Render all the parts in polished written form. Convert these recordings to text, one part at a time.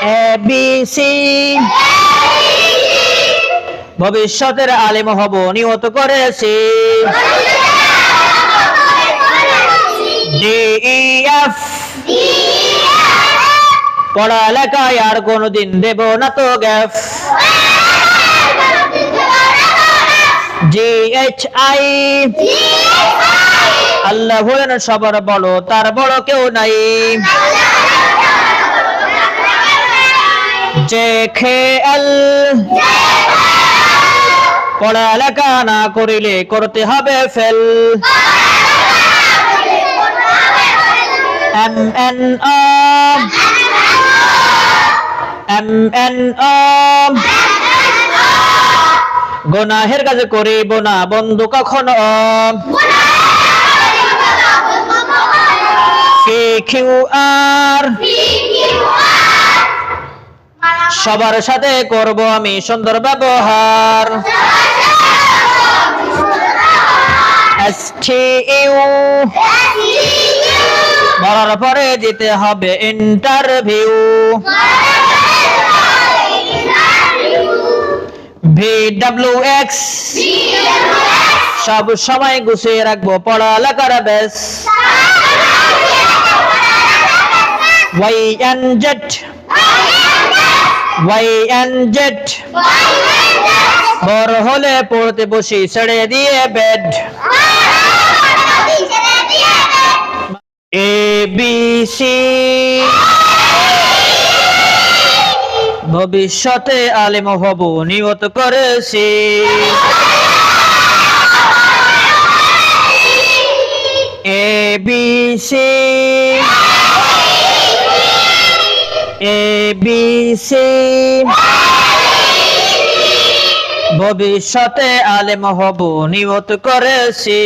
এ B C ভবিষ্যতের আলেম হব নিয়ত করেছি ডি ই এফ পড়ালেখায় আর কোনোদিন দেব না তো গ্যাপ জি এইচ আই আল্লাহ হলেন সবার বড় তার বড় কেউ নাই জে খে এল পড়ালেখা না করিলে করতে হবে ফেল M N O M N O গুনাহের কাজ করিব না বন্ধু কখনো পি কিউ আর সবার সাথে করব আমি সুন্দর ব্যবহার এস টি ইউ বলার পরে দিতে হবে ইন্টারভিউ ভি ডাব্লিউ এক্স সব সময় গুছিয়ে রাখবো পড়ালেখার বেশ Y N Z Y N Z বড় হলে পড়তে বসি ছেড়ে দিয়ে বেড এ বি সি ভবিষ্যতে আলেম হব নিয়ত করেছি A B C A B C ভবিষ্যতে আলেম হব নিয়ত করেছি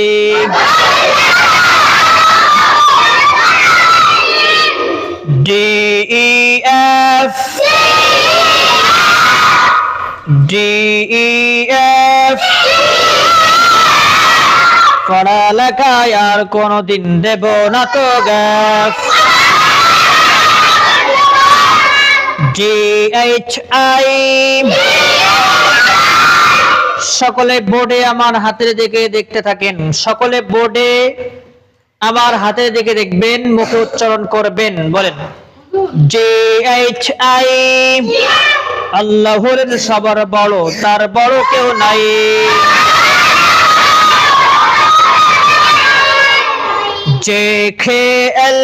D E F D E F পড়ালেখায় আর কোনোদিন দেব না তো গ্যাপ জি এইচ আই সকলে বোর্ডে আমার হাতের দিকে দেখতে থাকেন সকলে বোর্ডে আমার হাতের দিকে দেখবেন মুখে উচ্চারণ করবেন বলেন জে এইচ আই আল্লাহ হলেন সবার বড় তার বড় কেউ নাই জে খে এল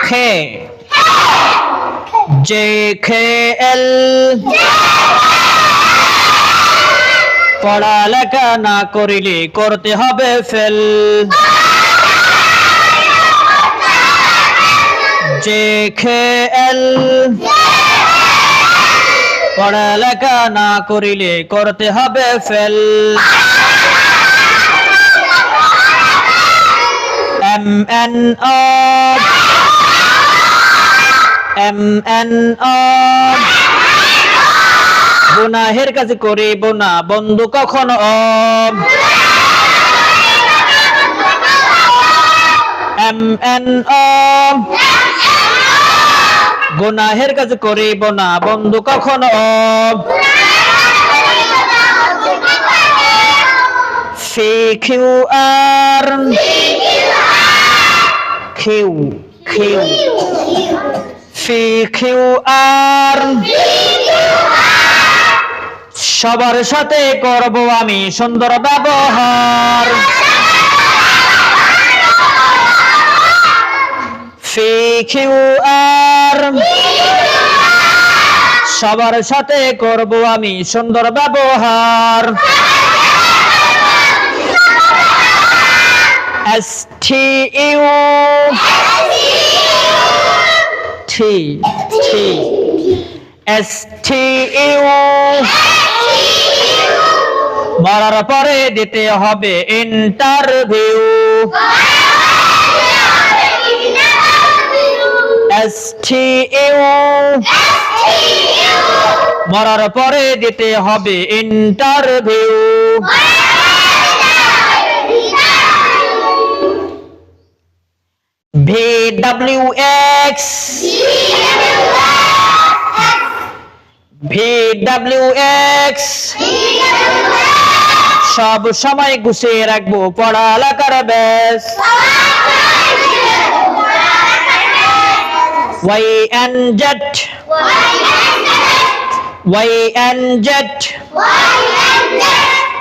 খে জে খে এল পড়ালেখা না করিলে করতে হবে ফেল জে খে এল পড়ালেখা না করিলে করতে হবে ফেল M N O M N O গুনাহের কাজ করিব না বন্ধু কখনো এম এন ও গুনাহের কাজ করিব না বন্ধু কখনো ফি কিউ আর কিউ কিউ ফি কিউ আর সবার সাথে করব আমি সুন্দর ব্যবহার ফি কিউ আর সবার সাথে করব আমি সুন্দর ব্যবহার S T U T T S T U মরার পরে দিতে হবে ইন্টারভিউ এস টি ইউ মরার পরে দিতে হবে ইন্টারভিউ VWX VWX সব সময় গুছিয়ে রাখবো পড়ালেখার ব্যাস YNZ YNZ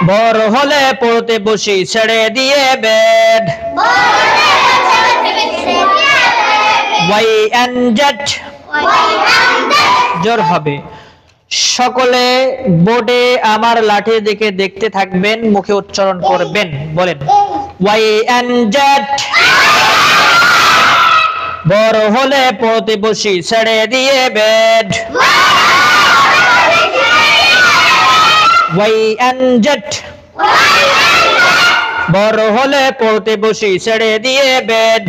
বড় হলে পড়তে বসি ছেড়ে দিয়ে বেড YNZ জোর হবে সকলে বোর্ডে আমার লাঠি দিকে দেখতে থাকবেন মুখে উচ্চারণ করবেন বলেন YNZ বড় হলে পড়তে বসি ছেড়ে দিয়ে বেড YNZ বড় হলে পড়তে বসি ছেড়ে দিয়ে বেড